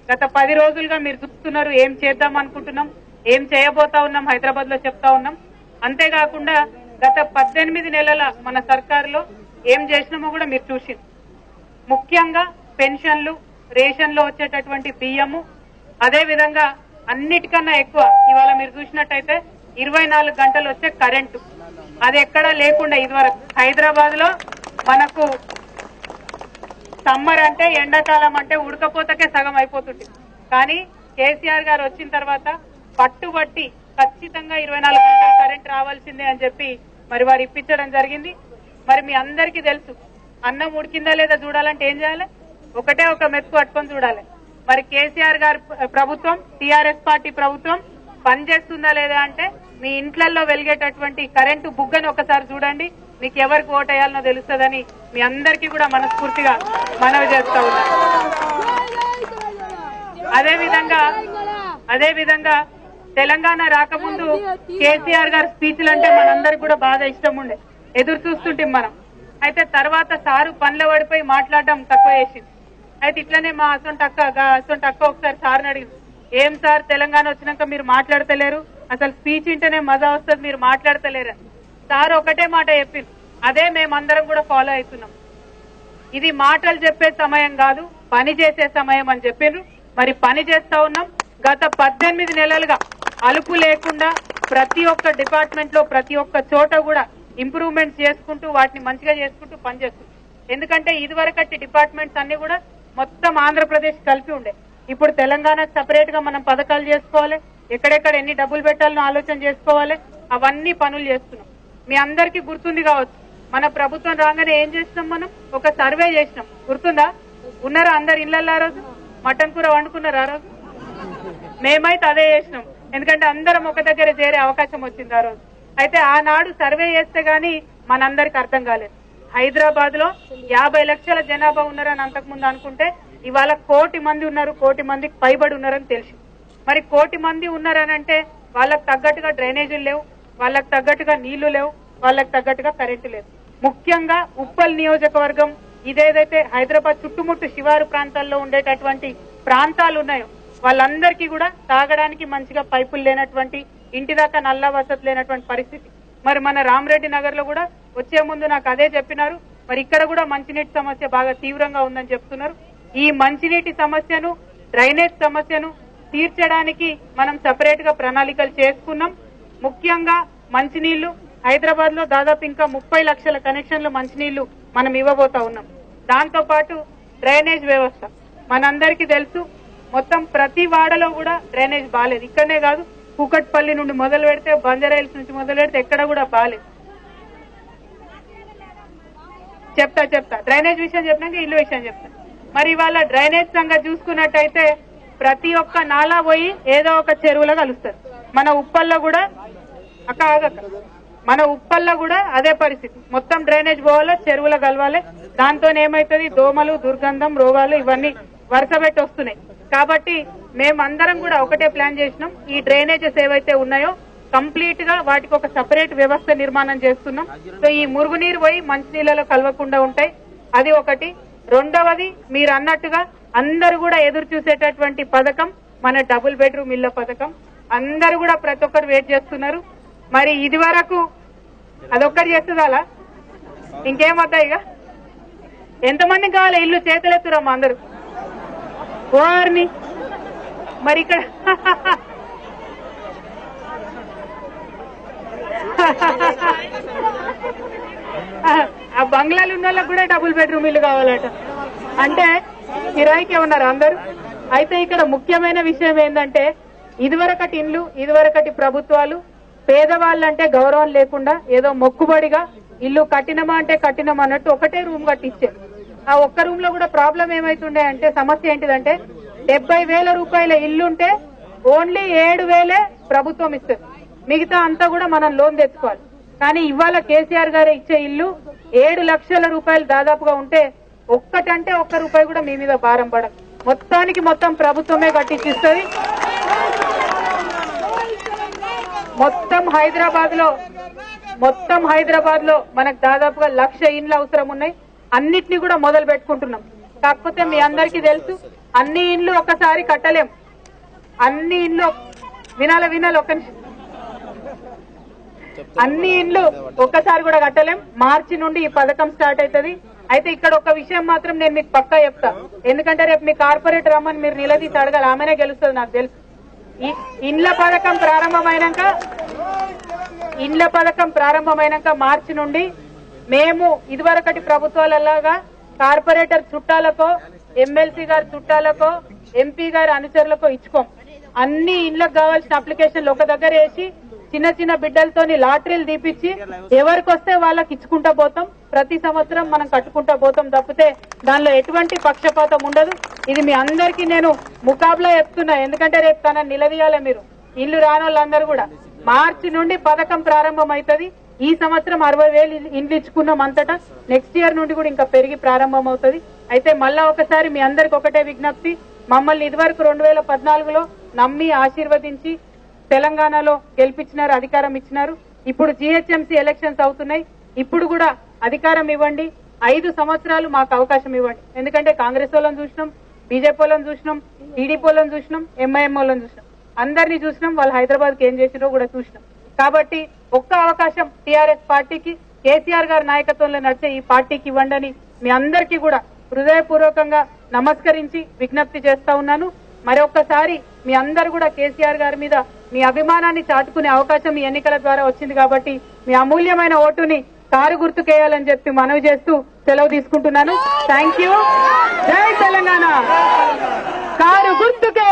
గత 10 రోజులుగా మీరు చూస్తున్నారు ఏం చేద్దాం అనుకుంటున్నాం, ఏం చేయబోతా ఉన్నాం హైదరాబాద్ లో చెప్తా ఉన్నాం. అంతేకాకుండా గత 18 నెలల మన సర్కారులో ఏం చేసినామో కూడా మీరు చూసి, ముఖ్యంగా పెన్షన్లు, రేషన్ లో వచ్చేటటువంటి బియ్యము, అదే విధంగా అన్నిటికన్నా ఎక్కువ ఇవాళ మీరు చూసినట్టయితే 24 గంటలు వచ్చే కరెంటు, అది ఎక్కడా లేకుండా ఇదివరకు హైదరాబాద్ లో మనకు సమ్మర్ అంటే ఎండాకాలం అంటే ఉడకపోతకే సగం అయిపోతుంది. కానీ కేసీఆర్ గారు వచ్చిన తర్వాత పట్టుబట్టి ఖచ్చితంగా 24 గంటలు కరెంట్ రావాల్సిందే అని చెప్పి మరి వారు ఇప్పించడం జరిగింది. మరి మీ అందరికీ తెలుసు, అన్నం ఉడికిందా లేదా చూడాలంటే ఏం చేయాలి? ఒకటే ఒక మెతుకు పట్టుకొని చూడాలి. మరి కేసీఆర్ గారి ప్రభుత్వం, టీఆర్ఎస్ పార్టీ ప్రభుత్వం పనిచేస్తుందా లేదా అంటే మీ ఇంట్లలో వెలిగేటటువంటి కరెంటు బుగ్గని ఒకసారి చూడండి, మీకు ఎవరికి ఓటేయాలనో తెలుస్తుందని మీ అందరికీ కూడా మనస్ఫూర్తిగా మనవి చేస్తా ఉన్నా. అదేవిధంగా తెలంగాణ రాకముందు కేసీఆర్ గారి స్పీచ్లు అంటే మనందరికి కూడా బాగా ఇష్టం ఉండే, ఎదురు చూస్తుంటే మనం. అయితే తర్వాత సారు పనిలో పడిపోయి మాట్లాడడం తక్కువ చేసింది. అయితే ఇట్లనే మా అసొంటి అక్క ఒకసారి సార్ని అడిగింది, ఏం సార్ తెలంగాణ వచ్చినాక మీరు మాట్లాడతలేరు, అసలు స్పీచ్ వింటేనే మజా వస్తుంది, మీరు మాట్లాడతలేరు. సార్ ఒకటే మాట చెప్పింది, అదే మేమందరం కూడా ఫాలో అవుతున్నాం. ఇది మాటలు చెప్పే సమయం కాదు, పని చేసే సమయం అని చెప్పిండ్రు. మరి పని చేస్తా ఉన్నాం. గత 18 నెలలుగా అలుపు లేకుండా ప్రతి ఒక్క డిపార్ట్మెంట్ లో ప్రతి ఒక్క చోట కూడా ఇంప్రూవ్మెంట్స్ చేసుకుంటూ వాటిని మంచిగా చేసుకుంటూ పనిచేస్తుంది. ఎందుకంటే ఇదివరకటి డిపార్ట్మెంట్స్ అన్ని కూడా మొత్తం ఆంధ్రప్రదేశ్ కలిపి ఉండే. ఇప్పుడు తెలంగాణకు సపరేట్ గా మనం పథకాలు చేసుకోవాలి, ఎక్కడెక్కడ ఎన్ని డబ్బులు పెట్టాలనో ఆలోచన చేసుకోవాలి. అవన్నీ పనులు చేస్తున్నాం. మీ అందరికీ గుర్తుంది కావచ్చు, మన ప్రభుత్వం రాగానే ఏం చేసినాం, మనం ఒక సర్వే చేసినాం. గుర్తుందా? ఉన్నారా అందరు ఇళ్లలో? ఆ రోజు మటన్ కూర వండుకున్నారు. ఆ రోజు మేమైతే అదే చేసినాం, ఎందుకంటే అందరం ఒక దగ్గర చేరే అవకాశం వచ్చింది ఆ రోజు. అయితే ఆనాడు సర్వే చేస్తే గానీ మనందరికి అర్థం కాలేదు. హైదరాబాద్ లో 50 లక్షల జనాభా ఉన్నారని అంతకుముందు అనుకుంటే ఇవాళ 1 కోటి మంది ఉన్నారు, 1 కోటి మందికి పైబడి ఉన్నారని తెలిసి. మరి 1 కోటి మంది ఉన్నారనంటే వాళ్ళకు తగ్గట్టుగా డ్రైనేజీలు లేవు, వాళ్ళకు తగ్గట్టుగా నీళ్లు లేవు, వాళ్ళకు తగ్గట్టుగా కరెంటు లేదు. ముఖ్యంగా ఉప్పల్ నియోజకవర్గం, ఇదేదైతే హైదరాబాద్ చుట్టుముట్టు శివారు ప్రాంతాల్లో ఉండేటటువంటి ప్రాంతాలు ఉన్నాయో వాళ్ళందరికీ కూడా తాగడానికి మంచిగా పైపులు లేనటువంటి, ఇంటి దాకా నల్లా వసతి లేనటువంటి పరిస్థితి. మరి మన రామరెడ్డి నగర్ లో కూడా వచ్చే ముందు నాకు అదే చెప్పినారు. మరి ఇక్కడ కూడా మంచినీటి సమస్య బాగా తీవ్రంగా ఉందని చెప్తున్నారు. ఈ మంచినీటి సమస్యను, డ్రైనేజ్ సమస్యను తీర్చడానికి మనం సపరేట్ గా ప్రణాళికలు చేసుకున్నాం. ముఖ్యంగా మంచినీళ్లు హైదరాబాద్ లో దాదాపు ఇంకా 30 లక్షల కనెక్షన్లు మంచినీళ్లు మనం ఇవ్వబోతా ఉన్నాం. దాంతో పాటు డ్రైనేజ్ వ్యవస్థ మనందరికీ తెలుసు, మొత్తం ప్రతి వాడలో కూడా డ్రైనేజ్ బాలేదు. ఇక్కడనే కాదు, కూకట్పల్లి నుండి మొదలు పెడితే, బంజారాహిల్స్ నుంచి మొదలు పెడితే ఎక్కడ కూడా బాలేదు. చెప్తా డ్రైనేజ్ విషయం చెప్పినాక ఇల్లు విషయం చెప్తా. మరి ఇవాళ డ్రైనేజ్ సంగతి చూసుకున్నట్టయితే ప్రతి ఒక్క నాలా పోయి ఏదో ఒక చెరువులో కలుస్తారు. మన ఉప్పల్లో కూడా అదే పరిస్థితి. మొత్తం డ్రైనేజ్ పోవాలి, చెరువులో కలవాలి. దాంతో ఏమైతుంది, దోమలు, దుర్గంధం, రోగాలు ఇవన్నీ వరుస పెట్టి వస్తున్నాయి. కాబట్టి మేమందరం కూడా ఒకటే ప్లాన్ చేసినాం, ఈ డ్రైనేజెస్ ఏవైతే ఉన్నాయో కంప్లీట్ గా వాటికి ఒక సపరేట్ వ్యవస్థ నిర్మాణం చేస్తున్నాం. సో ఈ మురుగునీరు పోయి మంచినీళ్ళలో కలవకుండా ఉంటాయి. అది ఒకటి. రెండవది, మీరు అన్నట్టుగా అందరూ కూడా ఎదురు చూసేటటువంటి పథకం మన డబుల్ బెడ్రూమ్ ఇళ్ల పథకం. అందరూ కూడా ప్రతి ఒక్కరు వెయిట్ చేస్తున్నారు. మరి ఇది వరకు అదొక్కటి చేస్తుందా, ఇంకేమవుతా? ఇక ఎంతమందికి కావాలి ఇల్లు? చేతులెత్తురమ్మా అందరూ. వారిని మరి ఇక్కడ ఆ బంగ్లాలు ఉన్న వాళ్ళకి కూడా డబుల్ బెడ్రూమ్ ఇల్లు కావాలట. అంటే కిరాయికే ఉన్నారు అందరూ. అయితే ఇక్కడ ముఖ్యమైన విషయం ఏంటంటే, ఇదివరకటి ఇండ్లు, ఇదివరకటి ప్రభుత్వాలు పేదవాళ్ళంటే గౌరవం లేకుండా ఏదో మొక్కుబడిగా ఇల్లు కట్టినమా అంటే కట్టినమా అన్నట్టు ఒకటే రూమ్ కట్టించారు. ఆ ఒక్క రూమ్ లో కూడా ప్రాబ్లం ఏమైతుండే అంటే, సమస్య ఏంటిదంటే 70,000 రూపాయల ఇల్లుంటే ఓన్లీ 7,000 ప్రభుత్వం ఇస్తుంది, మిగతా అంతా కూడా మనం లోన్ తెచ్చుకోవాలి. కానీ ఇవాళ కేసీఆర్ గారు ఇచ్చే ఇల్లు 7 లక్షల రూపాయలు దాదాపుగా ఉంటే ఒక్కటంటే ఒక్క రూపాయి కూడా మీ మీద భారం పడదు. మొత్తానికి మొత్తం ప్రభుత్వమే కట్టించిస్తుంది. మొత్తం హైదరాబాద్ లో మనకు దాదాపుగా 1,00,000 ఇండ్లు అవసరం ఉన్నాయి. అన్నిటినీ కూడా మొదలు పెట్టుకుంటున్నాం. కాకపోతే మీ అందరికీ తెలుసు, అన్ని ఇండ్లు ఒకసారి కట్టలేం. అన్ని ఇండ్లు వినాలి ఒక్క నిమిషం. అన్ని ఇండ్లు ఒక్కసారి కూడా కట్టలేం. మార్చి నుండి ఈ పథకం స్టార్ట్ అవుతుంది. అయితే ఇక్కడ ఒక విషయం మాత్రం నేను మీకు పక్కా చెప్తా. ఎందుకంటే రేపు మీ కార్పొరేటర్ రమ్మని మీరు నిలదీసి అడగాలి, ఆమెనే గెలుస్తుంది నాకు తెలుసు. ఈ ఇండ్ల పథకం ప్రారంభమైనాక మార్చి నుండి మేము ఇదివరకటి ప్రభుత్వాలలాగా కార్పొరేటర్ చుట్టాలకో, ఎమ్మెల్సీ గారి చుట్టాలకో, ఎంపీ గారి అనుచరులకో ఇచ్చుకోం. అన్ని ఇండ్లకు కావాల్సిన అప్లికేషన్లు ఒక దగ్గర వేసి చిన్న చిన్న బిడ్డలతోని లాటరీలు తీపిచ్చి ఎవరికి వస్తే వాళ్ళకి ఇచ్చుకుంటా పోతాం. ప్రతి సంవత్సరం మనం కట్టుకుంటా పోతాం తప్పితే దానిలో ఎటువంటి పక్షపాతం ఉండదు. ఇది మీ అందరికీ నేను ముకాబ్లా చెప్తున్నా. ఎందుకంటే రేపు తనని నిలదీయాలి మీరు. ఇల్లు రాని వాళ్ళందరూ కూడా మార్చి నుండి పథకం ప్రారంభం అవుతుంది. ఈ సంవత్సరం 60,000 ఇండ్లు ఇచ్చుకున్నాం అంతటా. నెక్స్ట్ ఇయర్ నుండి కూడా ఇంకా పెరిగి ప్రారంభం అవుతుంది. అయితే మళ్ళా ఒకసారి మీ అందరికి ఒకటే విజ్ఞప్తి, మమ్మల్ని ఇదివరకు 2014లో నమ్మి ఆశీర్వదించి తెలంగాణలో గెలిపించినారు, అధికారం ఇచ్చినారు. ఇప్పుడు జీహెచ్ఎంసీ ఎలక్షన్స్ అవుతున్నాయి. ఇప్పుడు కూడా అధికారం ఇవ్వండి. 5 సంవత్సరాలు మాకు అవకాశం ఇవ్వండి. ఎందుకంటే కాంగ్రెస్ వాళ్ళని చూసినాం, బీజేపీ వాళ్ళని చూసినాం, టీడీపీ వాళ్ళని చూసినాం, ఎంఐఎం వాళ్ళని చూసినాం, అందరినీ చూసినాం. వాళ్ళు హైదరాబాద్ కి ఏం చేసినో కూడా చూసినాం. కాబట్టి ఒక్క అవకాశం టీఆర్ఎస్ పార్టీకి, కేసీఆర్ గారి నాయకత్వంలో నడిచే ఈ పార్టీకి ఇవ్వండి. మీ అందరికీ కూడా హృదయపూర్వకంగా నమస్కరించి విజ్ఞప్తి చేస్తా ఉన్నాను. మరొక్కసారి మీ అందరూ కూడా కేసీఆర్ గారి మీద మీ అభిమానాన్ని చాటుకునే అవకాశం ఈ ఎన్నికల ద్వారా వచ్చింది. కాబట్టి మీ అమూల్యమైన ఓటుని కారు గుర్తుకేయాలని చెప్పి మనవి చేస్తూ సెలవు తీసుకుంటున్నాను. Thank you. జై తెలంగాణ. కారు గుర్తుకే.